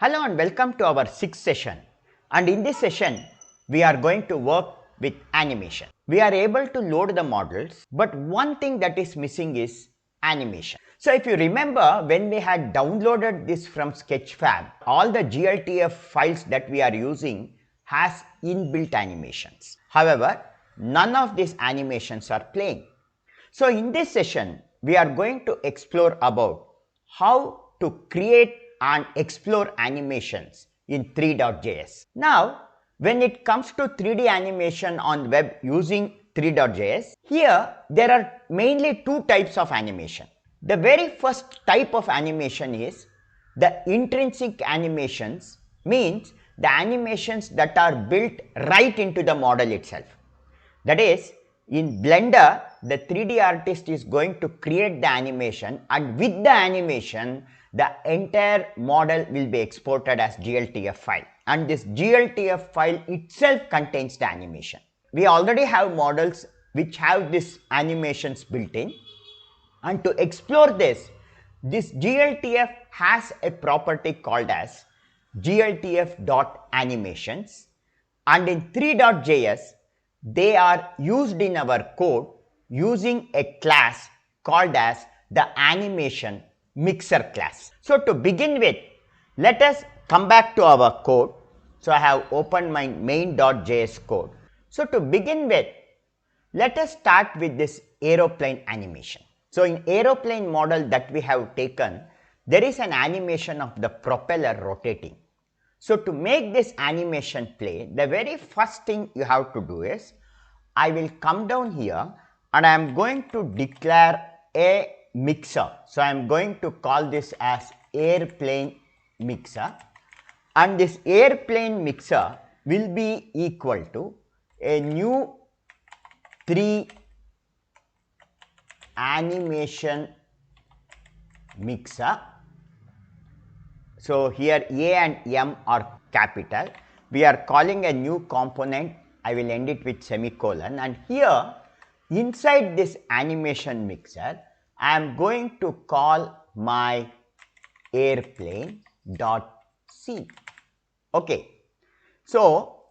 Hello and welcome to our 6th session, and in this session we are going to work with animation. We are able to load the models, but one thing that is missing is animation. So if you remember, when we had downloaded this from Sketchfab, all the gltf files that we are using has inbuilt animations. However, none of these animations are playing. So in this session we are going to explore about how to create and explore animations in Three.JS. Now, when it comes to 3D animation on web using Three.JS, here there are mainly two types of animation. The very first type of animation is the intrinsic animations, means the animations that are built right into the model itself. That is, in Blender, the 3D artist is going to create the animation, and with the animation, the entire model will be exported as gltf file, and this gltf file itself contains the animation. We already have models which have these animations built in, and to explore this gltf has a property called as gltf.animations, and in Three.js they are used in our code using a class called as the AnimationMixer class. So to begin with, let us come back to our code. So I have opened my main.js code. So to begin with, let us start with this aeroplane animation. So in aeroplane model that we have taken, there is an animation of the propeller rotating. So to make this animation play, the very first thing you have to do is, I will come down here and I am going to declare a mixer. So I am going to call this as airplaneMixer, and this airplaneMixer will be equal to a new 3.animationMixer. So here A and M are capital. We are calling a new component. I will end it with semicolon, and here inside this AnimationMixer I am going to call my airplane.c. Okay. So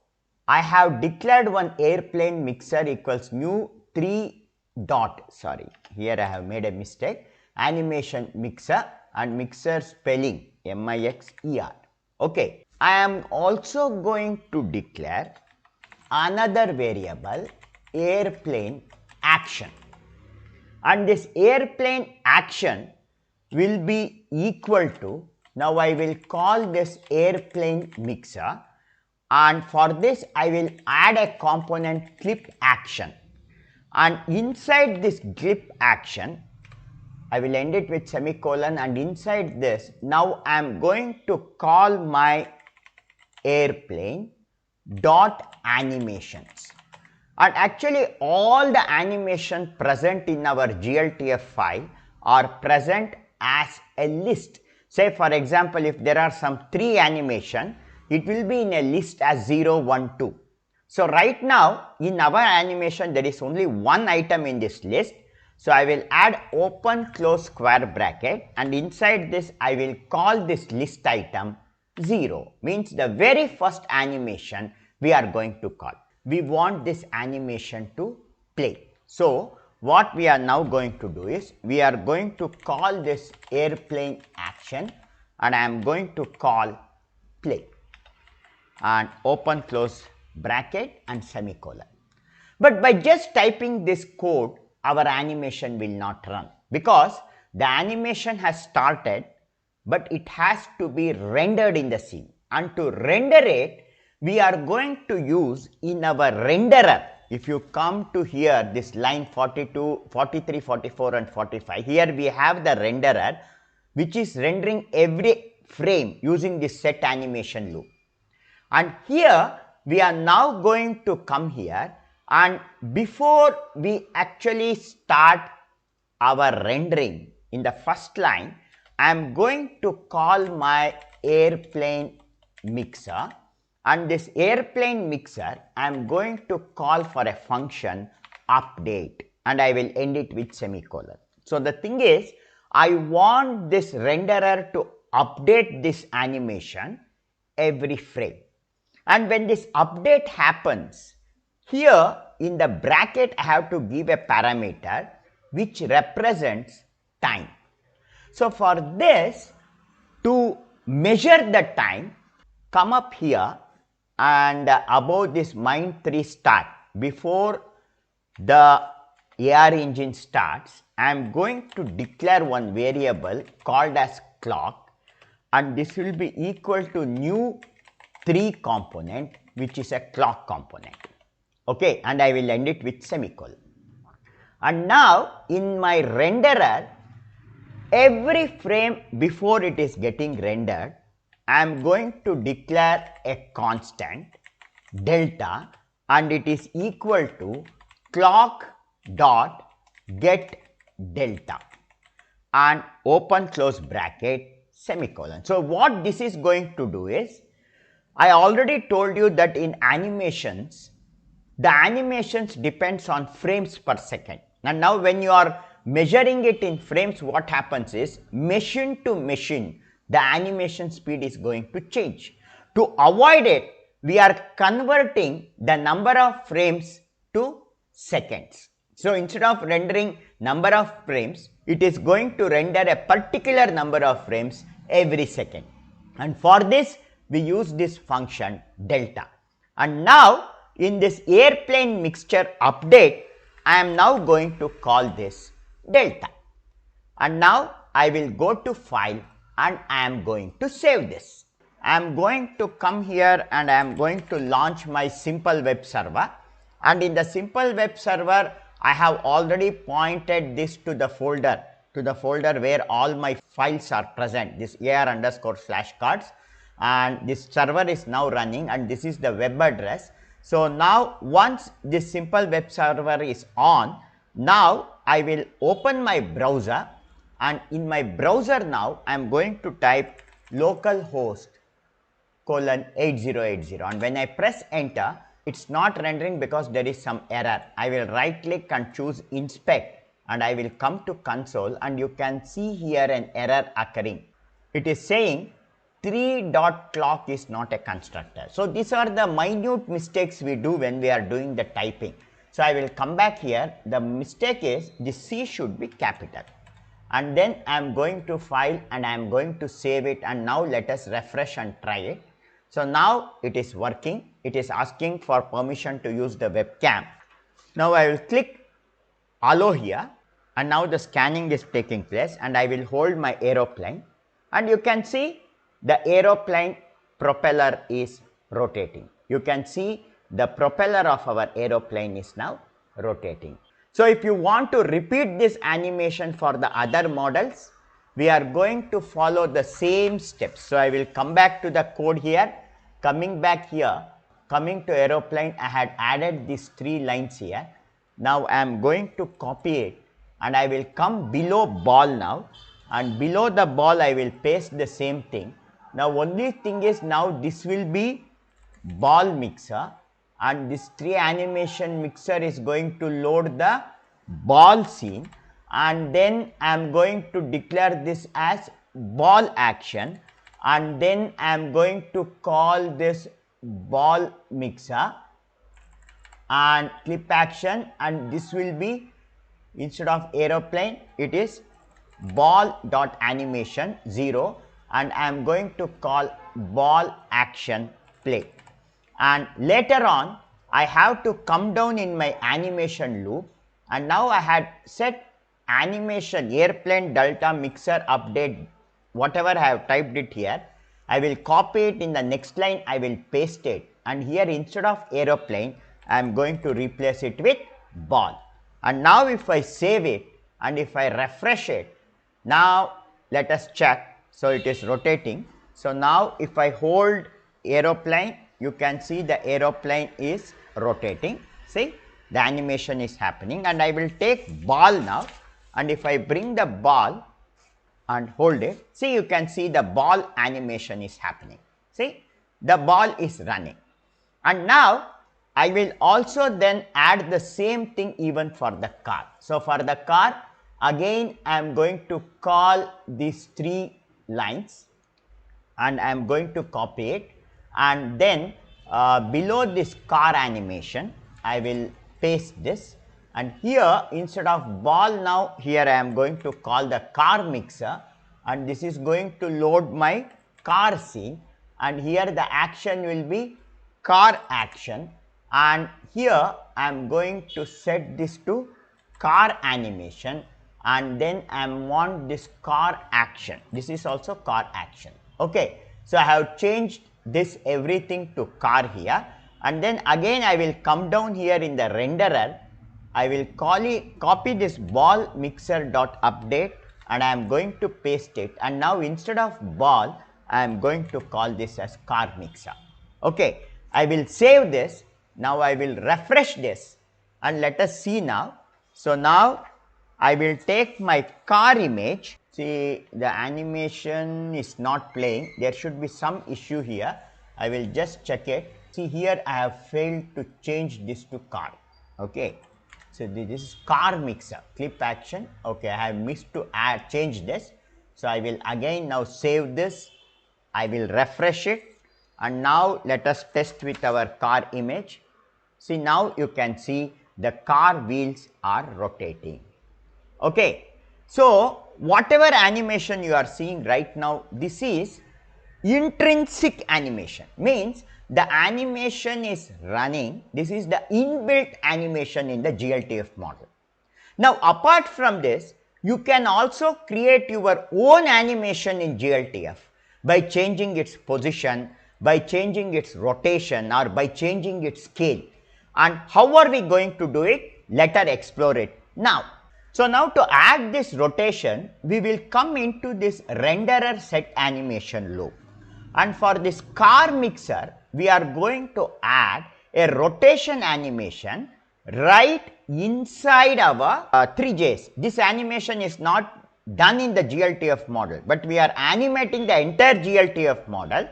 I have declared one airplaneMixer equals new 3 dot, sorry, here I have made a mistake, AnimationMixer, and mixer spelling mixer. Okay, I am also going to declare another variable airplane action, and this airplane action will be equal to, now I will call this airplaneMixer, and for this I will add a component clip action, and inside this clip action I will end it with semicolon, and inside this now I am going to call my airplane dot animations, and actually all the animation present in our gltf file are present as a list. Say for example, if there are some 3 animation, it will be in a list as 0, 1, 2. So right now in our animation there is only one item in this list. So I will add open close square bracket, and inside this I will call this list item 0, means the very first animation we are going to call. We want this animation to play. So what we are now going to do is, we are going to call this airplane action, and I am going to call play, and open close bracket and semicolon. But by just typing this code, our animation will not run, because the animation has started but it has to be rendered in the scene, and to render it we are going to use in our renderer. If you come to here, this line 42, 43, 44 and 45, here we have the renderer which is rendering every frame using this set animation loop, and here we are now going to come here, and before we actually start our rendering, in the first line I am going to call my airplaneMixer, and this airplaneMixer I am going to call for a function update, and I will end it with semicolon. So the thing is, I want this renderer to update this animation every frame. And when this update happens, here in the bracket I have to give a parameter which represents time. So for this, to measure the time, come up here and above this Mind3 start, before the AR engine starts, I am going to declare one variable called as clock, and this will be equal to new 3 component, which is a clock component. Okay, and I will end it with semicolon. And now in my renderer, every frame before it is getting rendered, I am going to declare a constant delta, and it is equal to clock dot get delta and open close bracket semicolon. So what this is going to do is, I already told you that in animations, the animations depends on frames per second. And now when you are measuring it in frames, what happens is, machine to machine, the animation speed is going to change. To avoid it, we are converting the number of frames to seconds. So instead of rendering number of frames, it is going to render a particular number of frames every second. And for this, we use this function delta. And now in this airplaneMixer update, I am now going to call this delta. And now I will go to file and I am going to save this. I am going to come here and I am going to launch my simple web server. And in the simple web server, I have already pointed this to the folder where all my files are present, this ar_flashcards, and this server is now running, and this is the web address. So now once this simple web server is on, now I will open my browser, and in my browser now I am going to type localhost :8080, and when I press enter, it's not rendering because there is some error. I will right click and choose inspect, and I will come to console, and you can see here an error occurring. It is saying 3.clock is not a constructor. So these are the minute mistakes we do when we are doing the typing. So I will come back here. The mistake is the C should be capital, and then I am going to file and I am going to save it, and now let us refresh and try it. So now it is working. It is asking for permission to use the webcam. Now I will click allow here, and now the scanning is taking place, and I will hold my aeroplane, and you can see the aeroplane propeller is rotating. You can see the propeller of our aeroplane is now rotating. So if you want to repeat this animation for the other models, we are going to follow the same steps. So I will come back to the code here. Coming back here, coming to aeroplane, I had added these 3 lines here. Now I am going to copy it, and I will come below ball now, and below the ball I will paste the same thing. Now only thing is, now this will be ball mixer, and this 3 animation mixer is going to load the ball scene, and then I am going to declare this as ball action, and then I am going to call this ball mixer and clip action, and this will be, instead of aeroplane, it is ball.animation 0, and I am going to call ball action play. And later on I have to come down in my animation loop, and now I had set animation airplane delta mixer update, whatever I have typed it here. I will copy it in the next line, I will paste it, and here instead of aeroplane I am going to replace it with ball. And now if I save it and if I refresh it, now let us check. So it is rotating. So now if I hold aeroplane, you can see the aeroplane is rotating. See, the animation is happening, and I will take ball now, and if I bring the ball and hold it, see, you can see the ball animation is happening. See, the ball is running. And now I will also then add the same thing even for the car. So for the car, again I am going to call these 3 lines, and I am going to copy it, and then below this car animation I will paste this, and here instead of ball, now here I am going to call the car mixer, and this is going to load my car scene, and here the action will be car action, and here I am going to set this to car animation, and then I want this car action. This is also car action. Okay. So I have changed this everything to car here, and then again I will come down here in the renderer. I will copy this ball mixer.update, and I am going to paste it, and now instead of ball I am going to call this as car mixer. Okay. I will save this. Now I will refresh this, and let us see now. So now I will take my car image. See, the animation is not playing. There should be some issue here. I will just check it. See, here I have failed to change this to car. Okay. So this is car mixer, clip action. Okay, I have missed to change this. So I will again now save this. I will refresh it, and now let us test with our car image. See, now you can see the car wheels are rotating. Okay. So whatever animation you are seeing right now, this is intrinsic animation, means the animation is running. This is the inbuilt animation in the gltf model. Now apart from this, you can also create your own animation in gltf by changing its position, by changing its rotation, or by changing its scale. And how are we going to do it? Let us explore it now. So now to add this rotation, we will come into this renderer set animation loop, and for this car mixer we are going to add a rotation animation right inside our Three.JS. This animation is not done in the gltf model, but we are animating the entire gltf model.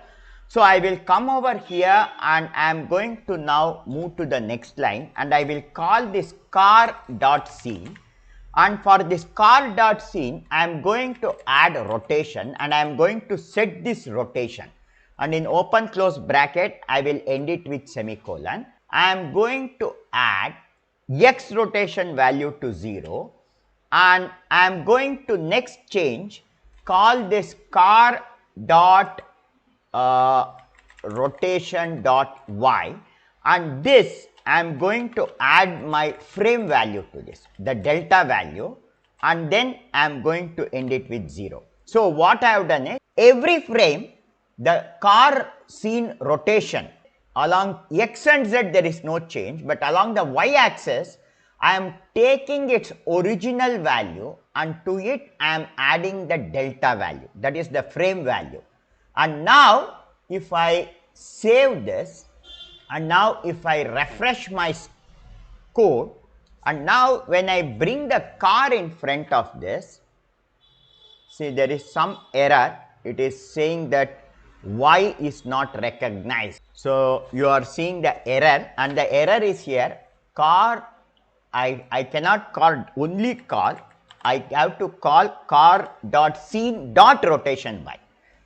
So I will come over here, and I am going to now move to the next line, and I will call this car.scene. And for this car.scene, I am going to add rotation, and I am going to set this rotation, and in open close bracket I will end it with semicolon. I am going to add x rotation value to 0, and I am going to next change, call this car dot rotation dot y, and this I am going to add my frame value to this, the delta value, and then I am going to end it with 0. So what I have done is, every frame the car scene rotation along x and z there is no change, but along the y axis I am taking its original value, and to it I am adding the delta value, that is the frame value. And now if I save this, and now if I refresh my code, and now when I bring the car in front of this, see there is some error. It is saying that y is not recognized. So you are seeing the error, and the error is here, car, I cannot call only car, I have to call car.scene.rotation by.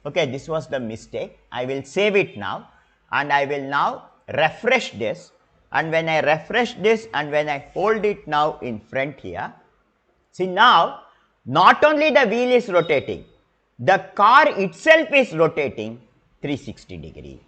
Okay, this was the mistake. I will save it now, and I will now refresh this, and when I refresh this and when I hold it now in front here, see now not only the wheel is rotating, the car itself is rotating 360 degree.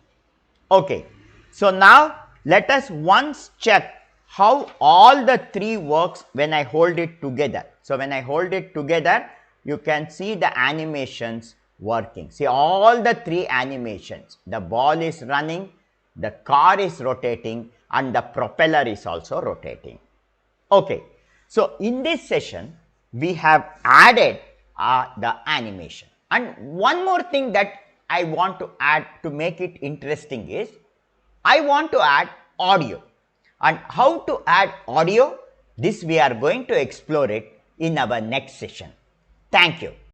Okay, so now let us once check how all the three works when I hold it together. So when I hold it together, you can see the animations working. See all the three animations, the ball is running, the car is rotating, and the propeller is also rotating. Okay, so in this session we have added the animation, and one more thing that I want to add to make it interesting is, I want to add audio. And how to add audio, this we are going to explore it in our next session. Thank you.